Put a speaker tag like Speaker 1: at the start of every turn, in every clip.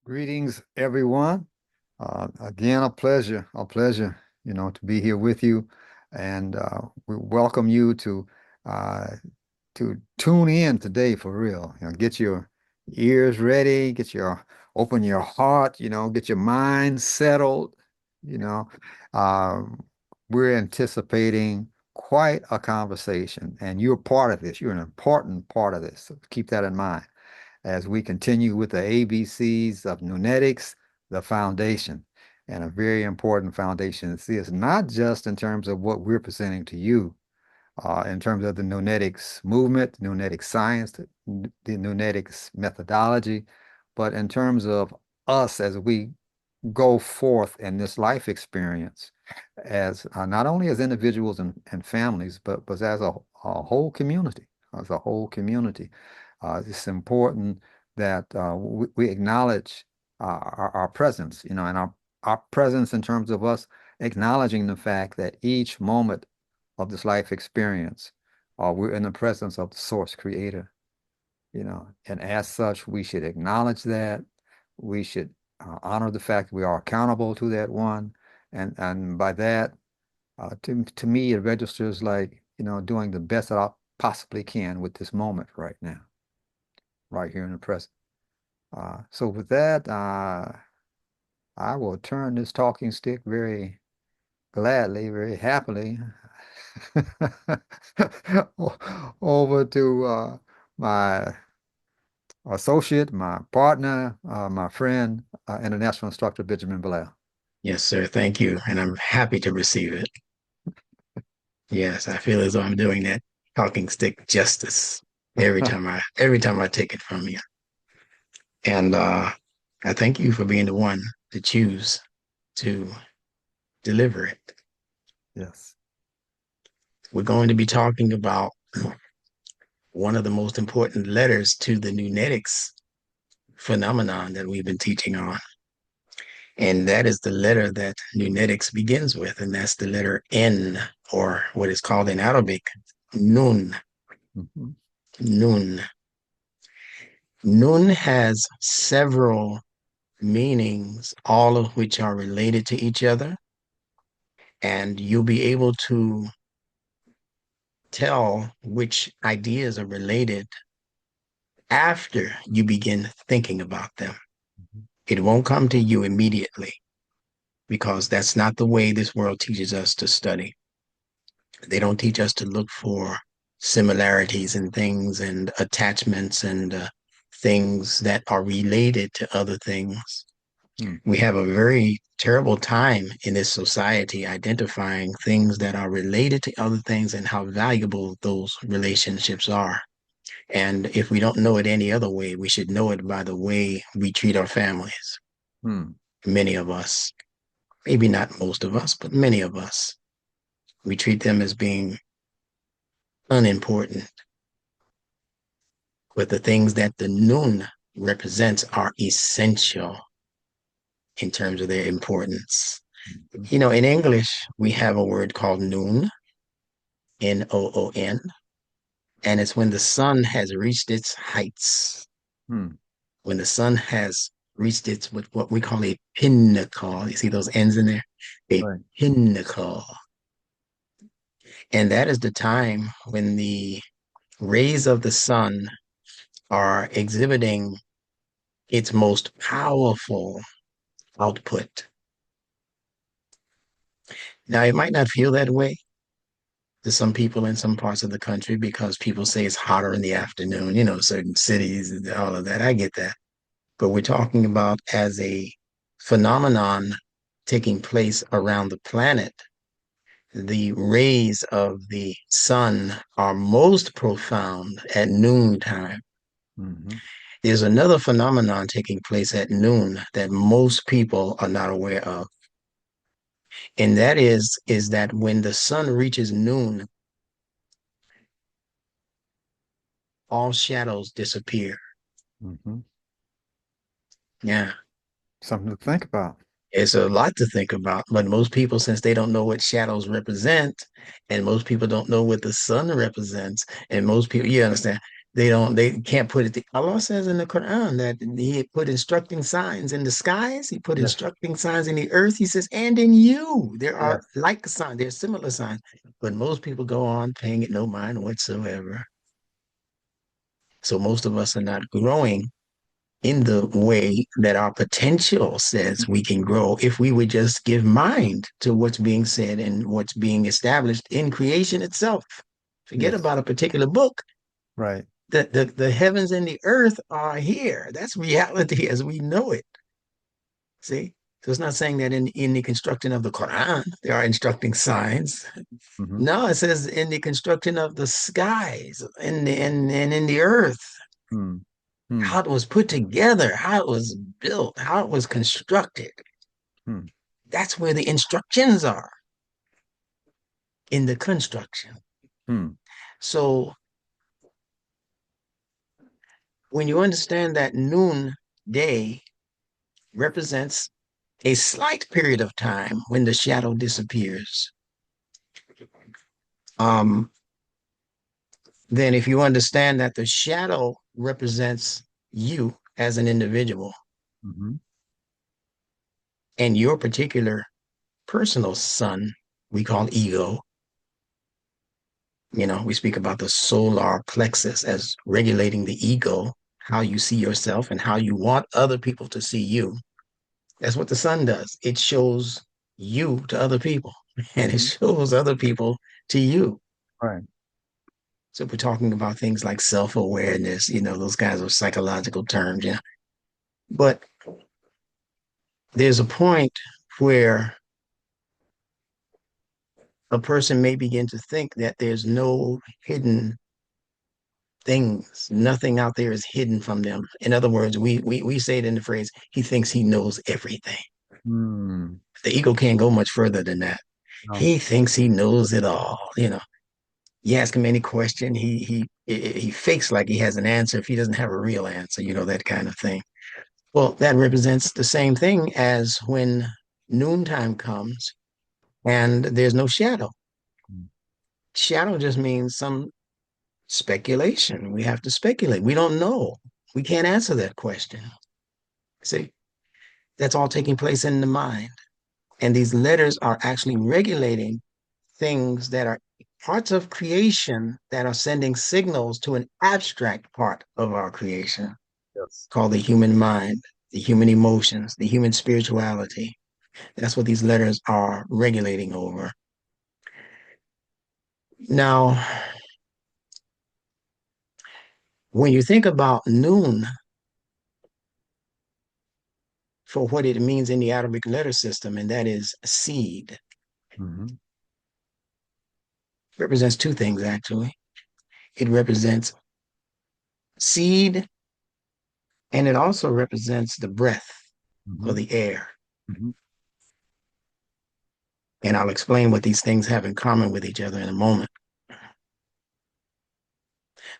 Speaker 1: Greetings, everyone. Again, a pleasure, to be here with you, and we welcome you uh, to tune in today for real. Get your ears ready, open your heart, get your mind settled. You know, um, we're anticipating quite a conversation, and you're part of this. You're an important part of this. So keep that in mind as we continue with the ABCs of Nunetics, the foundation. And a very important foundation is this, not just in terms of what we're presenting to you, in terms of the Nunetics movement, Nunetic science, the Nunetics methodology, but in terms of us as we go forth in this life experience as not only as individuals and families, but as a whole community, as a whole community. It's important that we acknowledge our presence, and our presence in terms of us acknowledging the fact that each moment of this life experience, we're in the presence of the source creator, and as such, we should acknowledge that. We should honor the fact that we are accountable to that one. And by that, to me, it registers like, doing the best that I possibly can with this moment right now, right here in the present. So with that, I will turn this talking stick very gladly, very happily over to my associate, my partner, my friend, international instructor Benjamin Blair.
Speaker 2: Yes, sir. Thank you. And I'm happy to receive it. Yes, I feel as though I'm doing that talking stick justice every time I take it from you. And I thank you for being the one to choose to deliver it.
Speaker 1: Yes.
Speaker 2: We're going to be talking about one of the most important letters to the Nunetics phenomenon that we've been teaching on. And that is the letter that Nunetics begins with, and that's the letter N, or what is called in Arabic, Nun.
Speaker 1: Mhm.
Speaker 2: Nun. Nun has several meanings, all of which are related to each other. And you'll be able to tell which ideas are related after you begin thinking about them.
Speaker 1: Mhm.
Speaker 2: It won't come to you immediately because that's not the way this world teaches us to study. They don't teach us to look for similarities and things and attachments and things that are related to other things.
Speaker 1: Hmm.
Speaker 2: We have a very terrible time in this society identifying things that are related to other things and how valuable those relationships are. And if we don't know it any other way, we should know it by the way we treat our families.
Speaker 1: Hmm.
Speaker 2: Many of us, maybe not most of us, but many of us, we treat them as being unimportant. But the things that the nun represents are essential in terms of their importance.
Speaker 1: Mhm.
Speaker 2: In English, we have a word called noon, Noon, and it's when the sun has reached its heights,
Speaker 1: Hmm.
Speaker 2: when the sun has reached its what we call a pinnacle. You see those ends in there? A
Speaker 1: Right.
Speaker 2: pinnacle. And that is the time when the rays of the sun are exhibiting its most powerful output. Now, it might not feel that way to some people in some parts of the country because people say it's hotter in the afternoon, certain cities and all of that. I get that. But we're talking about as a phenomenon taking place around the planet. The rays of the sun are most profound at noontime.
Speaker 1: Hmm.
Speaker 2: There's another phenomenon taking place at noon that most people are not aware of. And that is that when the sun reaches noon, all shadows disappear.
Speaker 1: Hmm.
Speaker 2: Yeah.
Speaker 1: Something to think about.
Speaker 2: It's a lot to think about, but most people, since they don't know what shadows represent, and most people don't know what the sun represents, and most people, you understand, They can't put it. Allah says in the Quran that He had put instructing signs in the skies, He put
Speaker 1: Yes.
Speaker 2: instructing signs in the earth. He says, and in you, there are
Speaker 1: Yes.
Speaker 2: like signs, there's similar signs. But most people go on paying it no mind whatsoever. So most of us are not growing in the way that our potential says we can grow if we would just give mind to what's being said and what's being established in creation itself. Forget
Speaker 1: Yes.
Speaker 2: about a particular book.
Speaker 1: Right.
Speaker 2: The heavens and the earth are here. That's reality as we know it. See? So it's not saying that in the construction of the Quran, there are instructing signs.
Speaker 1: Mm-hmm.
Speaker 2: No, it says in the construction of the skies and in the earth,
Speaker 1: Hmm. Hmm.
Speaker 2: how it was put together, how it was built, how it was constructed.
Speaker 1: Hmm.
Speaker 2: That's where the instructions are in the construction.
Speaker 1: Hmm.
Speaker 2: So when you understand that noon day represents a slight period of time when the shadow disappears, um, then if you understand that the shadow represents you as an individual
Speaker 1: Mm-hmm.
Speaker 2: and your particular personal sun, we call ego, we speak about the solar plexus as regulating the ego, how you see yourself and how you want other people to see you. That's what the sun does. It shows you to other people and it
Speaker 1: Mm-hmm.
Speaker 2: shows other people to you.
Speaker 1: Right.
Speaker 2: So we're talking about things like self-awareness, those kinds of psychological terms, yeah. But there's a point where a person may begin to think that there's no hidden things, nothing out there is hidden from them. In other words, we say it in the phrase, he thinks he knows everything.
Speaker 1: Hmm.
Speaker 2: The ego can't go much further than that.
Speaker 1: No.
Speaker 2: He thinks he knows it all. You ask him any question, he fakes like he has an answer if he doesn't have a real answer, that kind of thing. Well, that represents the same thing as when noontime comes and there's no shadow.
Speaker 1: Hmm.
Speaker 2: Shadow just means some speculation. We have to speculate. We don't know. We can't answer that question. See, that's all taking place in the mind. And these letters are actually regulating things that are parts of creation that are sending signals to an abstract part of our creation
Speaker 1: Yes.
Speaker 2: called the human mind, the human emotions, the human spirituality. That's what these letters are regulating over. Now, when you think about noon for what it means in the Arabic letter system, and that is seed,
Speaker 1: Mm-hmm.
Speaker 2: represents two things actually. It represents seed and it also represents the breath or
Speaker 1: Mm-hmm.
Speaker 2: the air.
Speaker 1: Mm-hmm.
Speaker 2: And I'll explain what these things have in common with each other in a moment.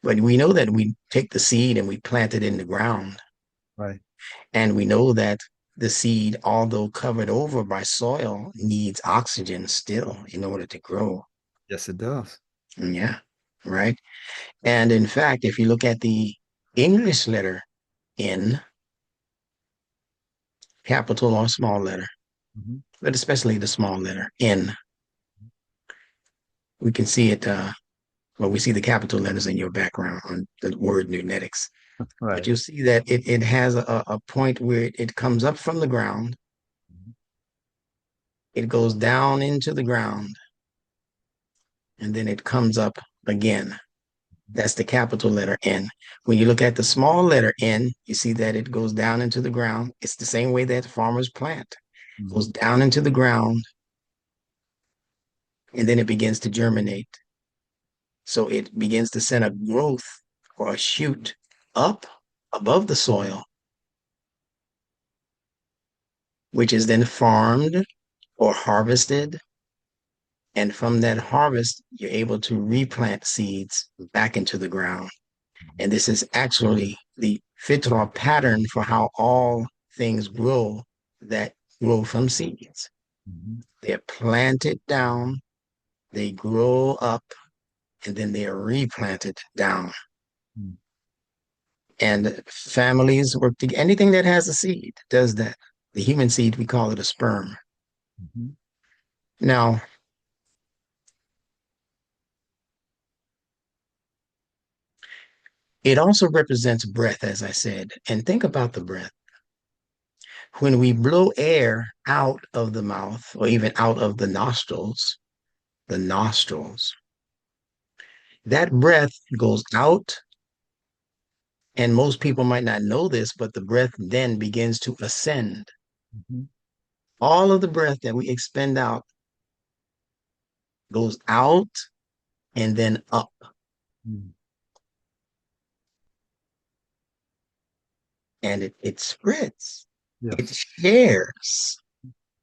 Speaker 2: But we know that we take the seed and we plant it in the ground.
Speaker 1: Right.
Speaker 2: And we know that the seed, although covered over by soil, needs oxygen still in order to grow.
Speaker 1: Yes, it does.
Speaker 2: Yeah, right. And in fact, if you look at the English letter N, capital or small letter,
Speaker 1: Mm-hmm.
Speaker 2: but especially the small letter N, we can see it. Well, we see the capital letters in your background on the word Nunetics. But
Speaker 1: Right.
Speaker 2: you'll see that it has a point where it comes up from the ground,
Speaker 1: Mhm.
Speaker 2: it goes down into the ground, and then it comes up again. That's the capital letter N. When you look at the small letter N, you see that it goes down into the ground. It's the same way that farmers plant. It
Speaker 1: Mm-hmm.
Speaker 2: goes down into the ground, and then it begins to germinate. So it begins to send a growth or a shoot up above the soil, which is then farmed or harvested. And from that harvest, you're able to replant seeds back into the ground. And this is actually the fitra pattern for how all things grow that grow from seeds.
Speaker 1: Mm-hmm.
Speaker 2: They're planted down, they grow up, and then they are replanted down. And families work together. Anything that has a seed does that. The human seed, we call it a sperm.
Speaker 1: Mhm.
Speaker 2: Now, it also represents breath, as I said. And think about the breath. When we blow air out of the mouth or even out of the nostrils, that breath goes out. And most people might not know this, but the breath then begins to ascend.
Speaker 1: Mhm.
Speaker 2: All of the breath that we expend out goes out and then up.
Speaker 1: Mhm.
Speaker 2: And it spreads. It
Speaker 1: Yes.
Speaker 2: shares,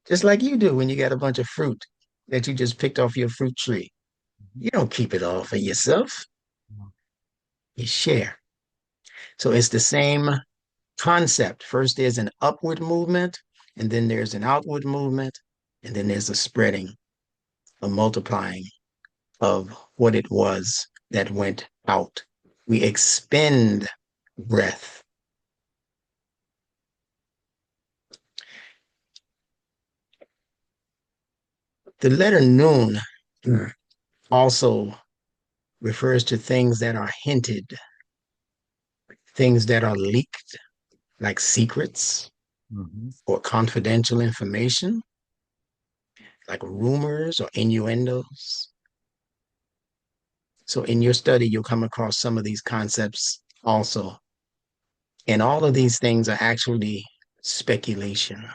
Speaker 2: just like you do when you got a bunch of fruit that you just picked off your fruit tree.
Speaker 1: Mhm.
Speaker 2: You don't keep it all for yourself, you share. So it's the same concept. First, there's an upward movement, and then there's an outward movement, and then there's a spreading, a multiplying of what it was that went out. We expend breath. The letter Nun also refers to things that are hinted, things that are leaked, like secrets
Speaker 1: Mhm.
Speaker 2: or confidential information, like rumors or innuendos. So in your study, you'll come across some of these concepts also. And all of these things are actually speculation.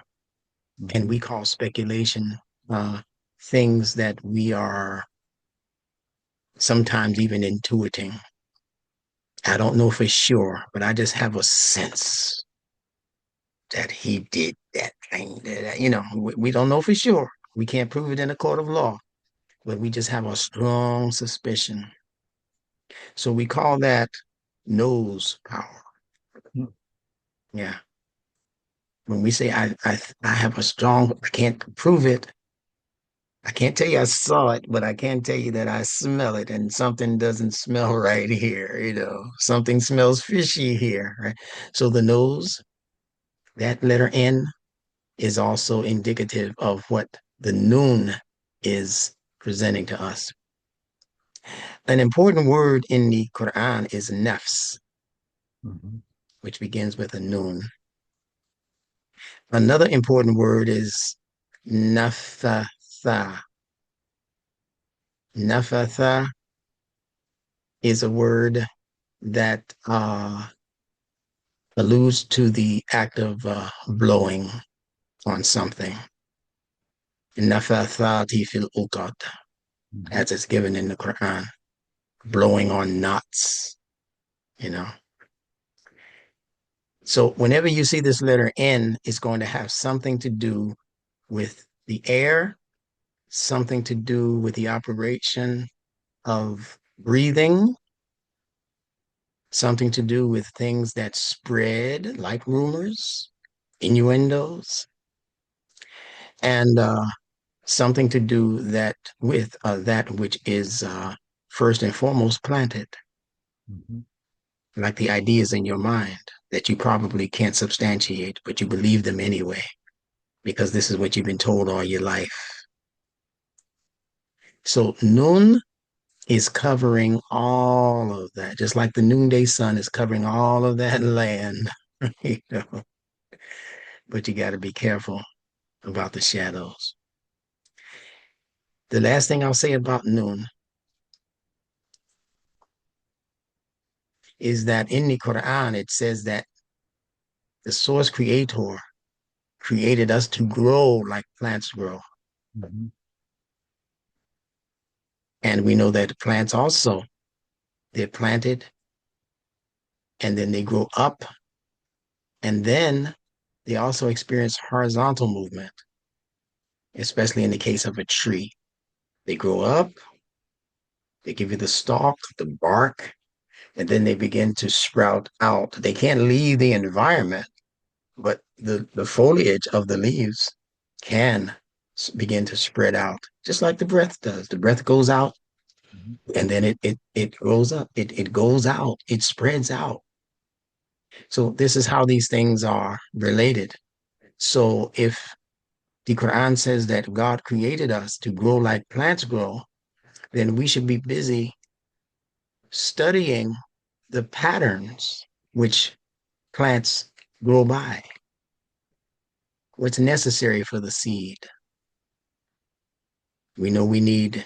Speaker 2: And
Speaker 1: Mhm.
Speaker 2: we call speculation things that we are sometimes even intuiting. I don't know for sure, but I just have a sense that he did that thing. We don't know for sure. We can't prove it in a court of law, but we just have a strong suspicion. So we call that nose power.
Speaker 1: Mhm.
Speaker 2: Yeah. When we say I have a strong, I can't prove it. I can't tell you I saw it, but I can tell you that I smell it, and something doesn't smell right here. Something smells fishy here, right? So the nose, that letter N, is also indicative of what the noon is presenting to us. An important word in the Quran is nafs,
Speaker 1: Mhm.
Speaker 2: which begins with a noon. Another important word is nafatha. Nafatha is a word that alludes to the act of blowing on something. Nafathati fil uqad,
Speaker 1: Mhm.
Speaker 2: as it's given in the Quran, blowing on knots, you know. So whenever you see this letter N, it's going to have something to do with the air, something to do with the operation of breathing, something to do with things that spread, like rumors, innuendos, and something to do that with that which is first and foremost planted,
Speaker 1: Mhm.
Speaker 2: like the ideas in your mind that you probably can't substantiate, but you believe them anyway, because this is what you've been told all your life. So Nun is covering all of that, just like the noonday sun is covering all of that land. you know? But you got to be careful about the shadows. The last thing I'll say about Nun is that in the Quran, it says that the source creator created us to grow like plants grow.
Speaker 1: Mhm.
Speaker 2: And we know that plants also, they're planted and then they grow up and then they also experience horizontal movement, especially in the case of a tree. They grow up, they give you the stalk, the bark, and then they begin to sprout out. They can't leave the environment, but the foliage of the leaves can begin to spread out, just like the breath does. The breath goes out
Speaker 1: Mhm.
Speaker 2: and then it grows up. It goes out. It spreads out. So this is how these things are related. So if the Quran says that God created us to grow like plants grow, then we should be busy studying the patterns which plants grow by, what's necessary for the seed. We know we need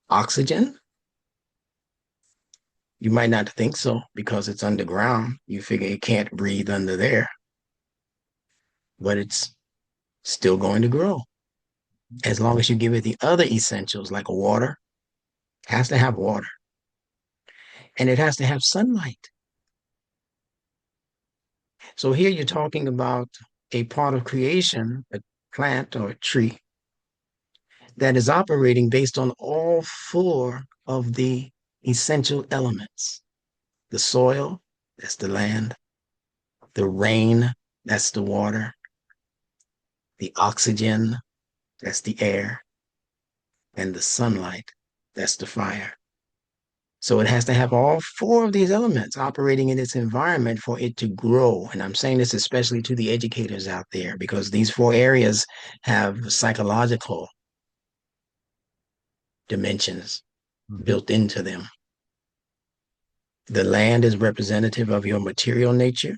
Speaker 2: oxygen. You might not think so because it's underground. You figure it can't breathe under there, but it's still going to grow as long as you give it the other essentials like water. It has to have water and it has to have sunlight. So here you're talking about a part of creation, a plant or a tree that is operating based on all four of the essential elements. The soil, that's the land. The rain, that's the water. The oxygen, that's the air. And the sunlight, that's the fire. So it has to have all four of these elements operating in its environment for it to grow. And I'm saying this especially to the educators out there because these four areas have psychological dimensions
Speaker 1: Mhm.
Speaker 2: built into them. The land is representative of your material nature.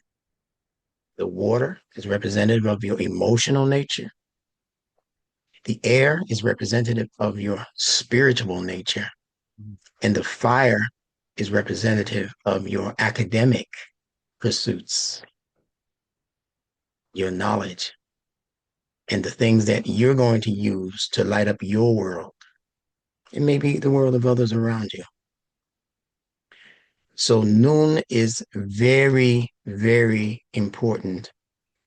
Speaker 2: The water is representative of your emotional nature. The air is representative of your spiritual nature. And the fire is representative of your academic pursuits, your knowledge, and the things that you're going to use to light up your world and maybe the world of others around you. So, noon is very, very important.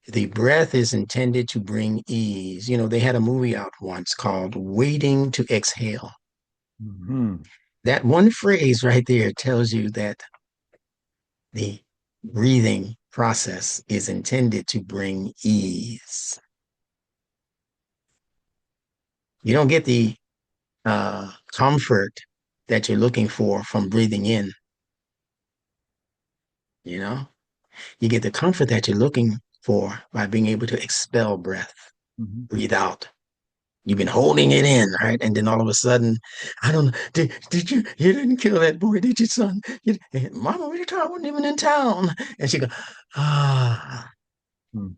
Speaker 2: The breath is intended to bring ease. You know, they had a movie out once called Waiting to Exhale.
Speaker 1: Mhm.
Speaker 2: That one phrase right there tells you that the breathing process is intended to bring ease. You don't get the comfort that you're looking for from breathing in, you know? You get the comfort that you're looking for by being able to expel breath,
Speaker 1: Mhm.
Speaker 2: breathe out. You've been holding it in, right? And then all of a sudden, I don't know, did you didn't kill that boy, did you, son? Mama, what are you talking? I wasn't even in town. And she go, ah.
Speaker 1: Mhm.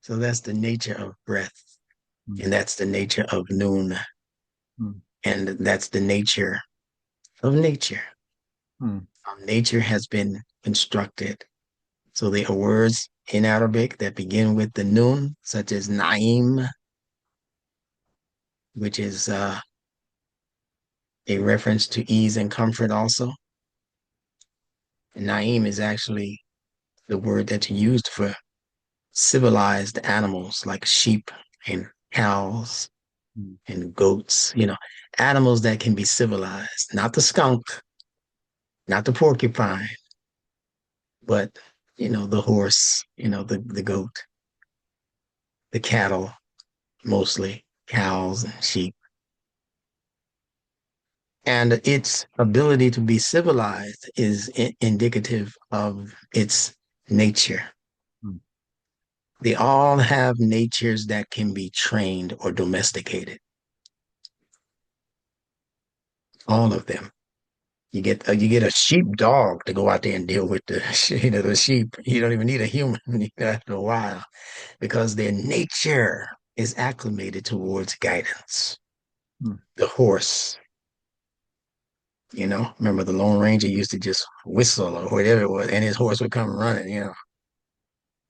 Speaker 2: So that's the nature of breath.
Speaker 1: Mhm.
Speaker 2: And that's the nature of noon.
Speaker 1: Mhm.
Speaker 2: And that's the nature of nature.
Speaker 1: Mhm.
Speaker 2: Nature has been constructed. So there are words in Arabic that begin with the noon, such as Naim, which is a reference to ease and comfort also. And Naim is actually the word that's used for civilized animals like sheep and cows
Speaker 1: Mhm.
Speaker 2: and goats, animals that can be civilized, not the skunk, not the porcupine, but, the horse, the goat, the cattle, mostly cows and sheep. And its ability to be civilized is indicative of its nature.
Speaker 1: Mhm.
Speaker 2: They all have natures that can be trained or domesticated. All of them. You get a sheep dog to go out there and deal with the sheep. You don't even need a human after a while because their nature is acclimated towards guidance.
Speaker 1: Mhm.
Speaker 2: The horse, remember the Lone Ranger used to just whistle or whatever it was, and his horse would come running,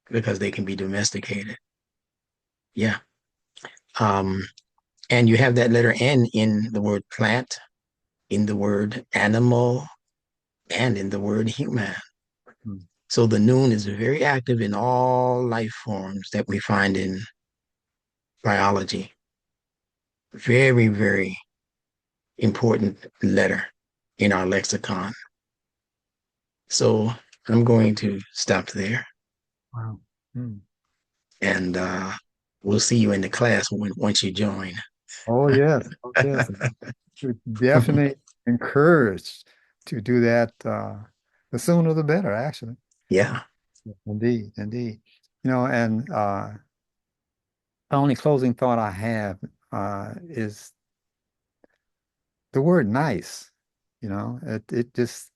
Speaker 2: because they can be domesticated. Yeah. Um, and you have that letter N in the word plant, in the word animal, and in the word human.
Speaker 1: Mhm.
Speaker 2: So the noon is very active in all life forms that we find in biology. Very, very important letter in our lexicon. So I'm going to stop there
Speaker 1: Wow. Mhm.
Speaker 2: and we'll see you in the class once you join.
Speaker 1: Oh yes. Oh yes. Definitely encouraged to do that, the sooner the better, actually.
Speaker 2: Yeah.
Speaker 1: Indeed, indeed. And the only closing thought I have is the word nice. It just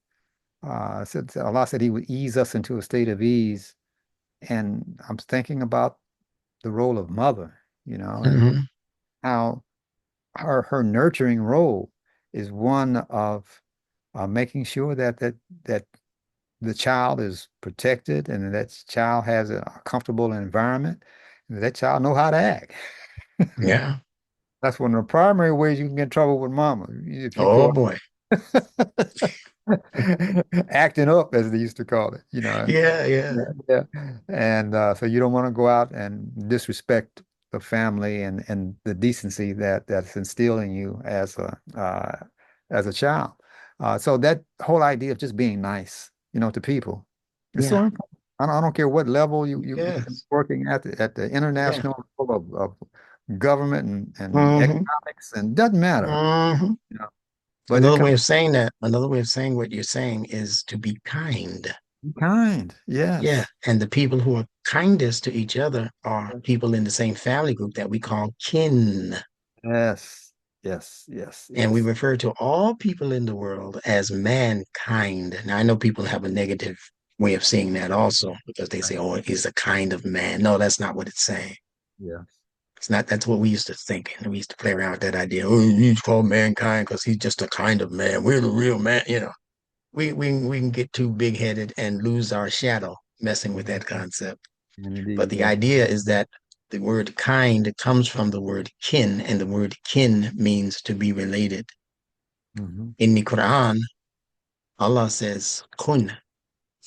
Speaker 1: said Allah said He would ease us into a state of ease, and I'm thinking about the role of mother, and
Speaker 2: Hmm.
Speaker 1: how her nurturing role is one of making sure that the child is protected and that child has a comfortable environment and that child know how to act.
Speaker 2: Yeah.
Speaker 1: That's one of the primary ways you can get in trouble with mama. If you
Speaker 2: Oh
Speaker 1: go
Speaker 2: boy.
Speaker 1: acting up, as they used to call it,
Speaker 2: Yeah, yeah.
Speaker 1: Yeah, yeah. And so you don't want to go out and disrespect the family and the decency that's instilled in you as a child. So that whole idea of just being nice, to people, is so
Speaker 2: Yeah.
Speaker 1: important. I don't care what level you're
Speaker 2: Yes.
Speaker 1: working at the
Speaker 2: Yeah.
Speaker 1: international level of government and
Speaker 2: Hmm.
Speaker 1: economics, and doesn't matter,
Speaker 2: Hmm.
Speaker 1: you know. But it
Speaker 2: Another way
Speaker 1: comes
Speaker 2: of saying that, another way of saying what you're saying is to be kind.
Speaker 1: kind.
Speaker 2: Yeah.
Speaker 1: Yes.
Speaker 2: And the people who are kindest to each other are people in the same family group that we call kin.
Speaker 1: Yes. Yes. Yes.
Speaker 2: And we
Speaker 1: Yes.
Speaker 2: refer to all people in the world as mankind. Now, I know people have a negative way of seeing that also because they say, oh, he's a kind of man. No, that's not what it's saying.
Speaker 1: Yeah.
Speaker 2: It's not, that's what we used to think. And we used to play around with that idea. Oh, he's called mankind because he's just a kind of man. We're the real man. We can get too big headed and lose our shadow messing with that concept. But
Speaker 1: Indeed,
Speaker 2: the
Speaker 1: indeed.
Speaker 2: idea is that the word kind comes from the word kin, and the word kin means to be related.
Speaker 1: Hmm.
Speaker 2: In the Quran, Allah says, kun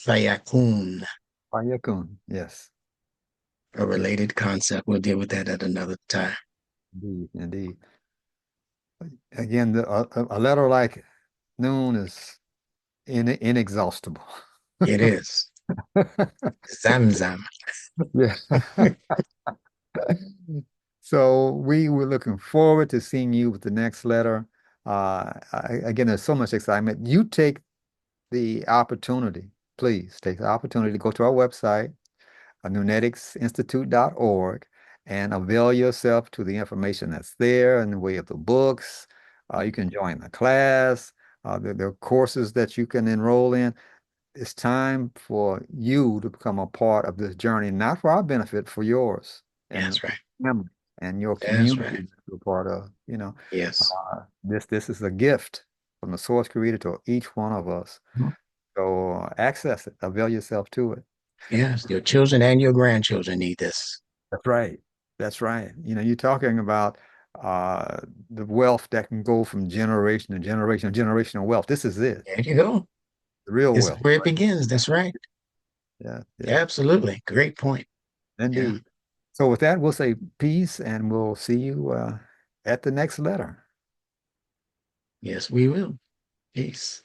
Speaker 2: fayakun,
Speaker 1: Fayakun. Yes,
Speaker 2: a related concept. We'll deal with that at another time.
Speaker 1: indeed, indeed. Again, a letter like Noon is inexhaustible.
Speaker 2: It is. Zamzam.
Speaker 1: Yeah. So we were looking forward to seeing you with the next letter. Again, there's so much excitement. You take the opportunity, please take the opportunity to go to our website, nuneticsinstitute.org, and avail yourself to the information that's there in the way of the books. You can join the class. There are courses that you can enroll in. It's time for you to become a part of this journey, not for our benefit, for yours and
Speaker 2: That's right.
Speaker 1: family and your
Speaker 2: That's
Speaker 1: community
Speaker 2: right.
Speaker 1: that you're a part of.
Speaker 2: Yes.
Speaker 1: This is a gift from the source creator to each one of us. So access it, avail yourself to it.
Speaker 2: Yes. Your children and your grandchildren need this.
Speaker 1: That's right. That's right. You're talking about uh, the wealth that can go from generation to generation, generational wealth. This is it,
Speaker 2: There you go.
Speaker 1: the real
Speaker 2: This is
Speaker 1: wealth.
Speaker 2: where it begins. That's right.
Speaker 1: Yeah, yeah,
Speaker 2: Absolutely. Great point. Yeah.
Speaker 1: indeed. So with that, we'll say peace, and we'll see you at the next letter.
Speaker 2: Yes, we will. Peace.